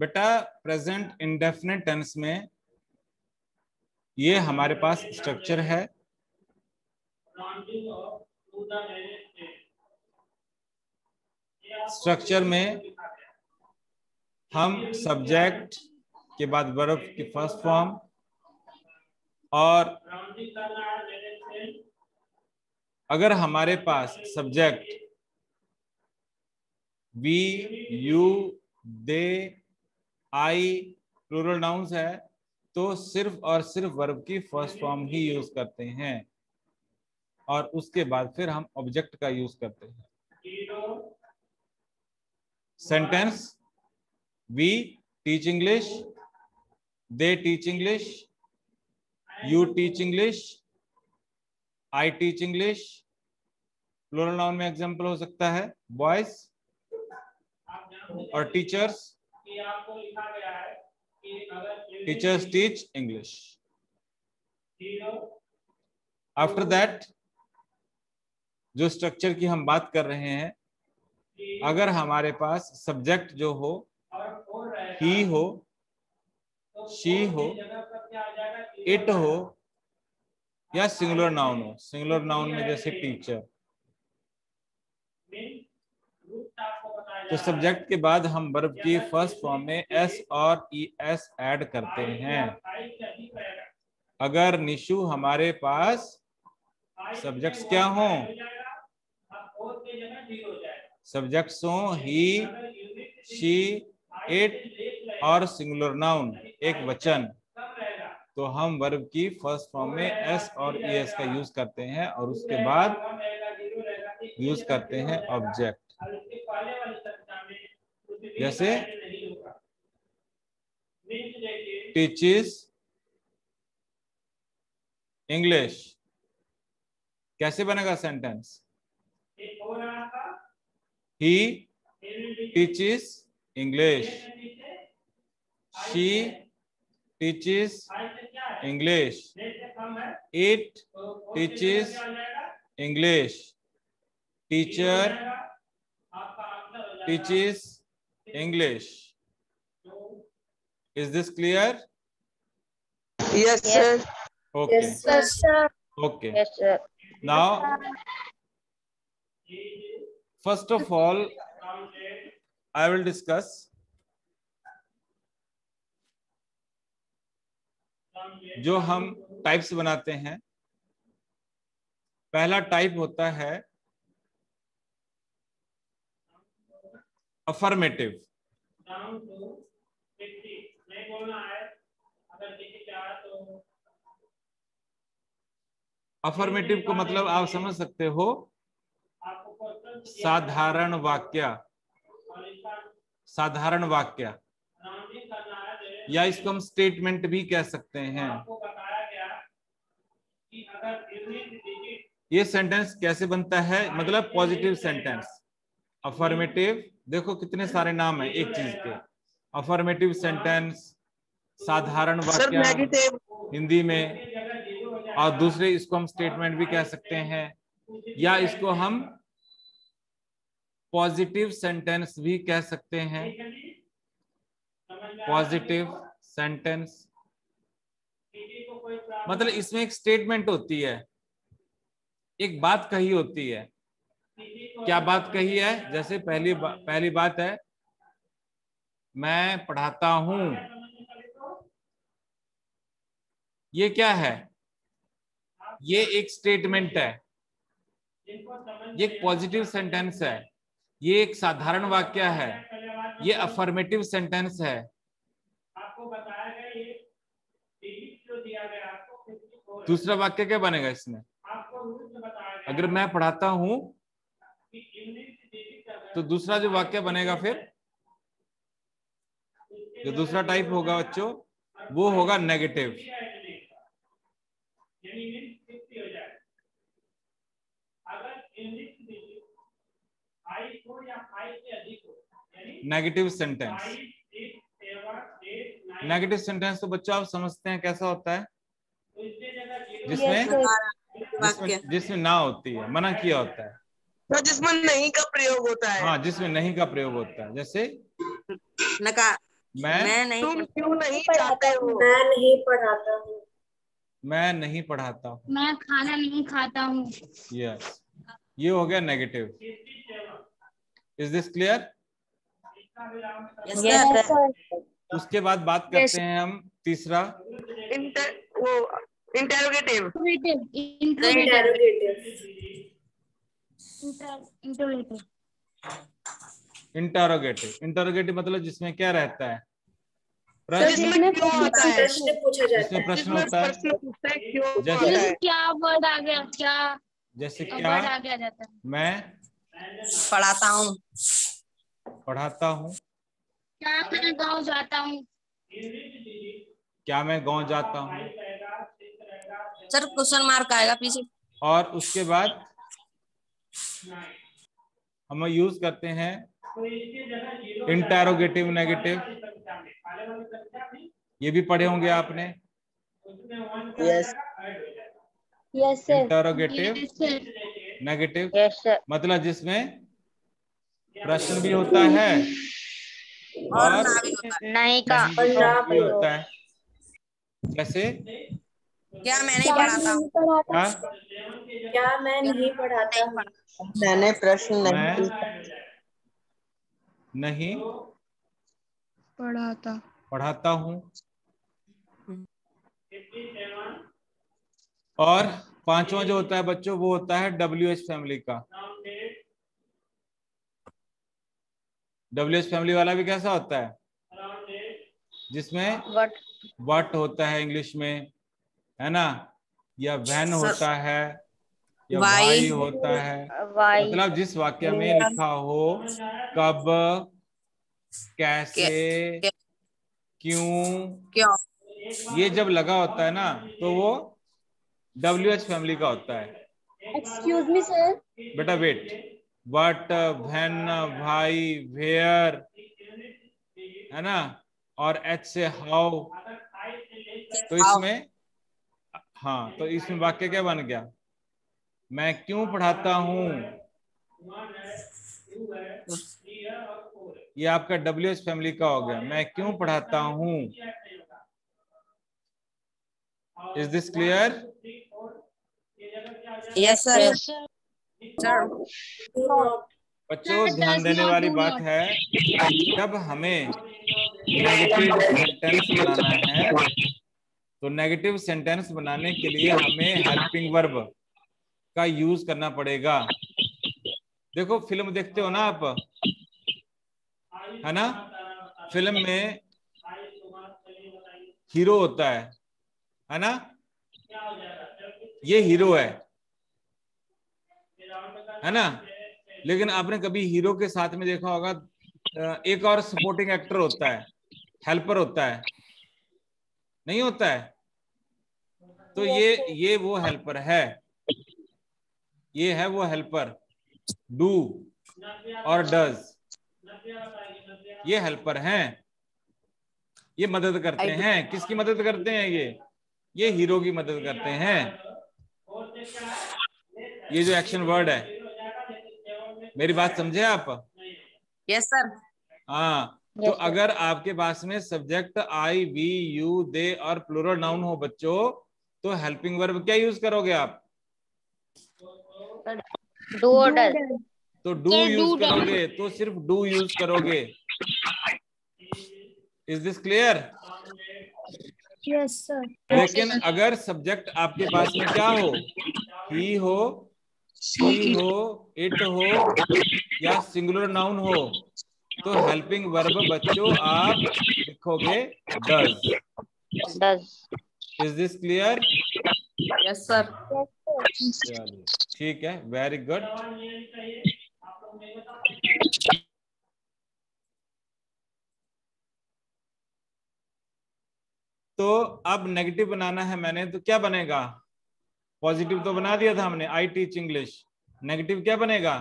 बेटा present indefinite tense में ये हमारे पास स्ट्रक्चर है। स्ट्रक्चर में हम सब्जेक्ट के बाद वर्ब की फर्स्ट फॉर्म और अगर हमारे पास subject we, you, they, I plural nouns है तो सिर्फ और सिर्फ वर्ब की फर्स्ट फॉर्म ही यूज करते हैं और उसके बाद फिर हम ऑब्जेक्ट का यूज करते हैं। Sentence we teach English, they teach English, you teach English, I teach English. Plural noun में एग्जांपल हो सकता है बॉयज और teachers. Teachers teach English. After that जो स्ट्रक्चर की हम बात कर रहे हैं, अगर हमारे पास सब्जेक्ट जो हो ही हो, शी हो, इट हो या सिंगुलर नाउन हो। सिंगुलर नाउन में जैसे टीचर, तो सब्जेक्ट के बाद हम वर्ब की फर्स्ट फॉर्म में एस और ई एस ऐड करते हैं। अगर निशु हमारे पास सब्जेक्ट्स क्या हो, सब्जेक्ट्स हो ही, शी, इट और सिंगुलर नाउन एक वचन, तो हम वर्ब की फर्स्ट फॉर्म में एस और ई एस का यूज करते हैं और उसके बाद यूज करते हैं ऑब्जेक्ट। जैसे टीचेस इंग्लिश, कैसे बनेगा sentence? He teaches English, she teaches English, it teaches English, teacher teaches English. Is this clear? Yes, sir. Okay. Yes, sir. Okay. Yes, sir. Now, first of all, I will discuss जो हम types बनाते हैं। पहला type होता है affirmative. Affirmative को मतलब आप समझ सकते हो साधारण वाक्य, साधारण वाक्य, या इसको हम स्टेटमेंट भी कह सकते हैं। ये सेंटेंस कैसे बनता है, मतलब पॉजिटिव सेंटेंस। अफर्मेटिव, देखो कितने सारे नाम है एक चीज के। अफर्मेटिव सेंटेंस, साधारण वाक्य हिंदी में, और दूसरे इसको हम स्टेटमेंट भी कह सकते हैं, या इसको हम पॉजिटिव सेंटेंस भी कह सकते हैं। पॉजिटिव सेंटेंस मतलब इसमें एक स्टेटमेंट होती है, एक बात कही होती है। क्या बात कही है? जैसे पहली बात है मैं पढ़ाता हूं। ये क्या है? ये एक स्टेटमेंट है, ये एक पॉजिटिव सेंटेंस है, ये एक साधारण वाक्य है, ये अफर्मेटिव सेंटेंस है। दूसरा वाक्य क्या बनेगा इसमें? अगर मैं पढ़ाता हूं तो दूसरा जो वाक्य बनेगा, फिर जो दूसरा टाइप होगा बच्चों वो होगा negative. Negative sentence. Negative sentence तो बच्चों आप समझते हैं कैसा होता है, जिसमें ना होती है, मना किया होता है, तो जिसमें नहीं का प्रयोग होता है। हाँ जिसमें नहीं का प्रयोग होता है। जैसे नकार, मैं नहीं तुम क्यों नहीं जाते हो? मैं नहीं पढ़ाता हूँ। मैं नहीं पढ़ाता हूँ। मैं खाना नहीं खाता हूँ। यस, ये हो गया negative. Is this clear? Yes sir. उसके बाद बात करते हैं हम तीसरा, वो इंटेरोगेटिव। इंटरोगेटिव। इंटरोगेटिव मतलब जिसमें क्या रहता है? जिसमें क्यों आता है? प्रश्न पूछा जाता जिसमें है। प्रश्न जिसमें होता है। प्रश्न पूछते हैं क्यों जैसे- आता है? क्या वर्ड आ गया? क्या जैसे वर्ड क्या? आ गया जाता है? मैं पढ़ाता हूँ। पढ़ाता हूँ। क्या मैं गाँव जाता हूँ? क्या मैं गांव जाता हूँ? सर क्वेश्चन मार्क आएगा पीछे। और उसके बाद हम यूज करते हैं इंटरोगेटिव नेगेटिव। ये भी पढ़े होंगे आपने। Yes yes sir. Interrogative negative yes sir. मतलब जिसमें प्रश्न भी होता है और और ना भी होता है। नहीं का। नहीं भी होता है। जैसे क्या मैं नहीं पढ़ाता हूँ? क्या? क्या मैं नहीं पढ़ाता हूँ? मैंने प्रश्न नहीं मैं पूछा। नहीं पढ़ाता हूँ। और पांचवा जो होता है बच्चों, वो होता है WH फैमिली का। WH फैमिली वाला भी कैसा होता है? जिसमें वट होता है इंग्लिश में, है ना, या वैन होता है, या वाई होता है। मतलब जिस वाक्य में लिखा हो कब, कैसे, क्यों, ये जब लगा होता है ना तो वो WH फैमिली का होता है। Excuse me sir. बेटा वेट, वट, व्हेन, भाई, वेयर, है ना, और H से हाउ। तो इसमें, हाँ, तो इसमें वाक्य क्या बन गया? मैं क्यों पढ़ाता हूँ। ये आपका WH फैमिली का हो गया, मैं क्यों पढ़ाता हूँ। Is this clear? Yes sir. बच्चों ध्यान देने वाली बात है, जब हमें नेगेटिव सेंटेंस बनाना है तो नेगेटिव सेंटेंस बनाने के लिए हमें हेल्पिंग वर्ब का यूज करना पड़ेगा। देखो फिल्म देखते हो ना आप, है ना, फिल्म में हीरो होता है ना, ये हीरो है ना, लेकिन आपने कभी हीरो के साथ में देखा होगा एक और सपोर्टिंग एक्टर होता है, हेल्पर होता है, नहीं होता है? तो ये वो हेल्पर है, ये है वो हेल्पर, डू और डज, ये हेल्पर हैं, ये मदद करते हैं। किसकी मदद करते हैं? ये हीरो की मदद करते हैं। ये जो एक्शन वर्ड है, मेरी बात समझे आप? Yes sir. हाँ, तो अगर आपके पास में सब्जेक्ट आई, वी, यू, दे और प्लूरल नाउन हो बच्चों, तो हेल्पिंग वर्ब क्या यूज करोगे आप? डू और डज। तो डू यूज करोगे, तो सिर्फ डू यूज करोगे। Is this clear? Yes sir. लेकिन अगर सब्जेक्ट आपके पास में क्या हो, ही हो, शी हो, इट हो या सिंगुलर नाउन हो, तो हेल्पिंग वर्ब बच्चों आप लिखोगे does. Is this clear? Yes sir. चलिए ठीक है, वेरी गुड। तो अब नेगेटिव बनाना है मैंने, तो क्या बनेगा? पॉजिटिव तो बना दिया था हमने, आई टीच इंग्लिश। नेगेटिव क्या बनेगा?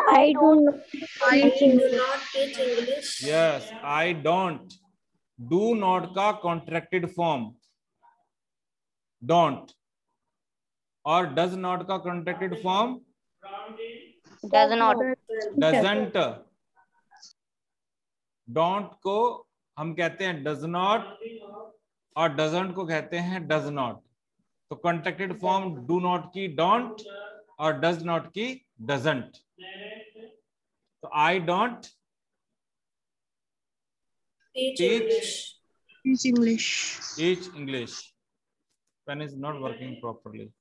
I do not teach English. Yes, I don't. Do not का कॉन्ट्रैक्टेड फॉर्म डोंट, और डज नॉट का contracted form does not doesn't. Don't को हम कहते हैं डज नॉट, और डजंट को कहते हैं डज नॉट। तो कॉन्ट्रैक्टेड फॉर्म डू नॉट की डोंट और डज नॉट की डजंट। तो I don't Teach teach English. teach English. Pen is not working properly.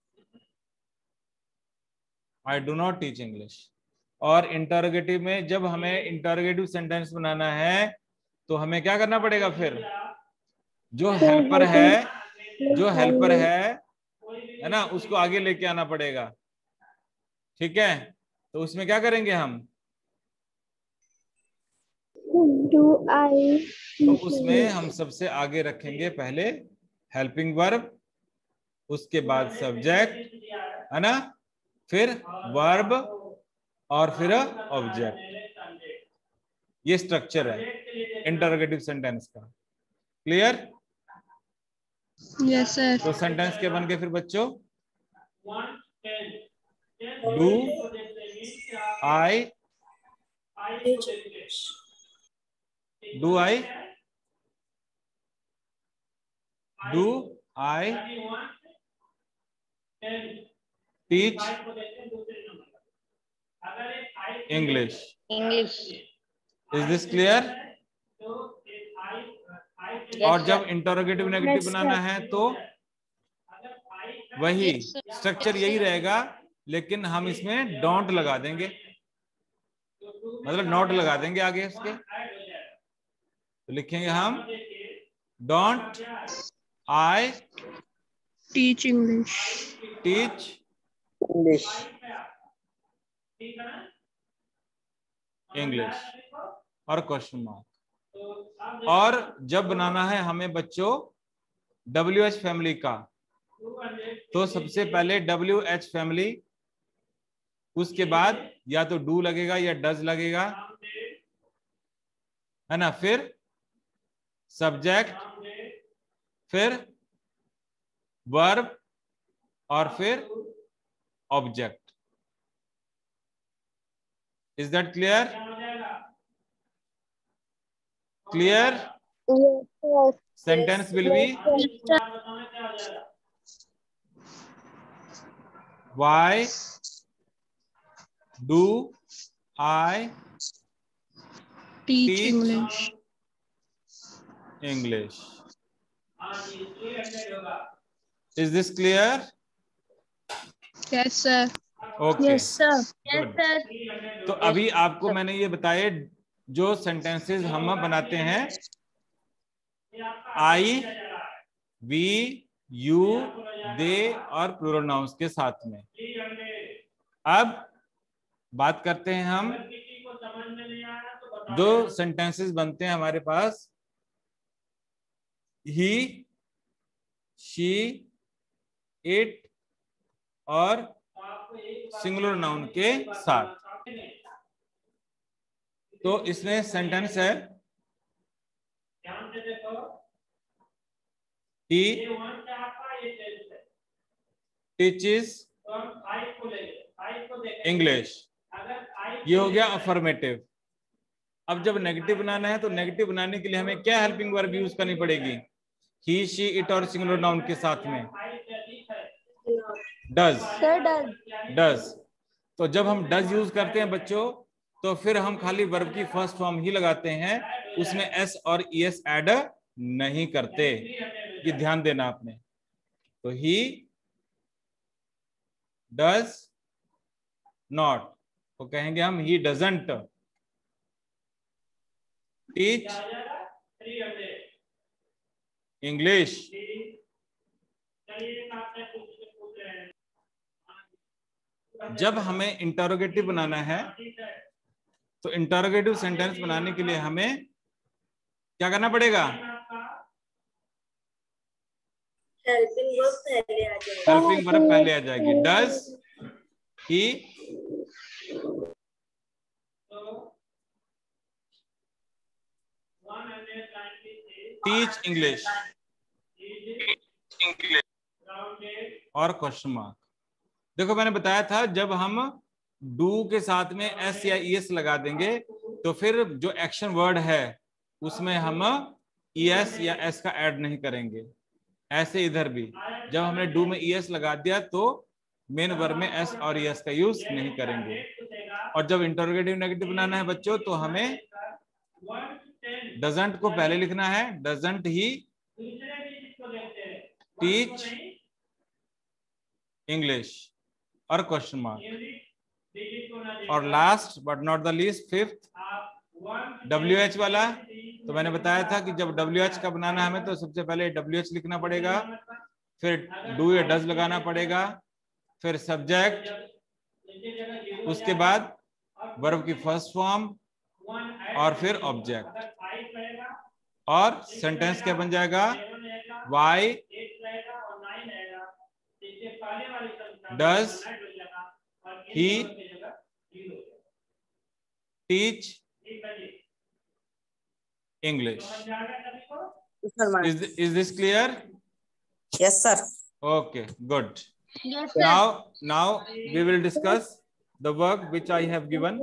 I do not teach English. और इंटरोगेटिव में जब हमें इंटरोगेटिव सेंटेंस बनाना है तो हमें क्या करना पड़ेगा? फिर जो हेल्पर है ना, उसको आगे लेके आना पड़ेगा। ठीक है, तो उसमें क्या करेंगे हम? तो उसमें हम सबसे आगे रखेंगे पहले हेल्पिंग वर्ब, उसके बाद सब्जेक्ट, है ना, फिर वर्ब और फिर ऑब्जेक्ट। ये स्ट्रक्चर है इंटरोगेटिव सेंटेंस का। क्लियर? Yes, sir. तो सेंटेंस के बन के फिर बच्चों, do I, Teach English. Do I teach English. Is this clear? और जब इंटरोगेटिव नेगेटिव बनाना है तो वही स्ट्रक्चर यही रहेगा, लेकिन हम इसमें डोंट लगा देंगे, मतलब नॉट लगा देंगे आगे उसके। तो लिखेंगे हम don't I Teach English. Teach English. English और क्वेश्चन मार्क। और जब बनाना है हमें बच्चों WH फैमिली का, तो सबसे पहले WH फैमिली, उसके बाद या तो डू लगेगा या डज लगेगा, है ना, फिर सब्जेक्ट, फिर वर्ब और फिर object. Is that clear? Clear? Sentence will be why do I Teach teach English. English? Is this clear? Yes, sir. Okay. Yes, sir. Good. तो अभी आपको मैंने ये बताए जो सेंटेंसेस हम बनाते हैं आई, वी, यू, दे और प्लूरल नाउन्स के साथ में। अब बात करते हैं हम, दो सेंटेंसेस बनते हैं हमारे पास, ही, शी, इट और सिंगुलर नाउन के साथ। तो इसमें सेंटेंस है he teaches English। ये हो गया अफर्मेटिव। अब जब नेगेटिव बनाना है तो नेगेटिव बनाने के लिए हमें क्या हेल्पिंग वर्ब यूज करनी पड़ेगी? he, she, it और सिंगुलर नाउन के साथ में डज। तो जब हम डज यूज करते हैं बच्चों, तो फिर हम खाली वर्ब की फर्स्ट फॉर्म ही लगाते हैं, उसमें एस और ईएस ऐड नहीं करते। ये ध्यान देना आपने। तो ही डज नॉट, तो कहेंगे हम ही डजंट टीच इंग्लिश। जब हमें इंटरोगेटिव बनाना है तो इंटरोगेटिव सेंटेंस बनाने के लिए हमें क्या करना पड़ेगा? हेल्पिंग वर्ब पहले आ जाएगा। हेल्पिंग वर्ब पहले आ जाएगी। डज ही टीच इंग्लिश और क्वेश्चन मार्क। देखो मैंने बताया था जब हम डू के साथ में एस या ईएस लगा देंगे तो फिर जो एक्शन वर्ड है उसमें हम ES या S का ऐड नहीं करेंगे। ऐसे इधर भी जब हमने डू में ES लगा दिया तो मेन वर्ब में S और ES का यूज नहीं करेंगे। और जब इंटरोगेटिव नेगेटिव बनाना है बच्चों तो हमें डजंट को पहले लिखना है, डजंट ही टीच इंग्लिश और क्वेश्चन मार्क। और last but not the least fifth WH वाला, तो मैंने बताया था कि जब WH का बनाना है हमें तो सबसे पहले WH लिखना पड़ेगा, फिर डू या डज लगाना पड़ेगा, फिर सब्जेक्ट, उसके बाद वर्ब की फर्स्ट फॉर्म और फिर ऑब्जेक्ट। और सेंटेंस क्या बन जाएगा? Why does he teach English. Is this clear? Yes, sir. Okay, good. Yes, sir. Now we will discuss the work which I have given.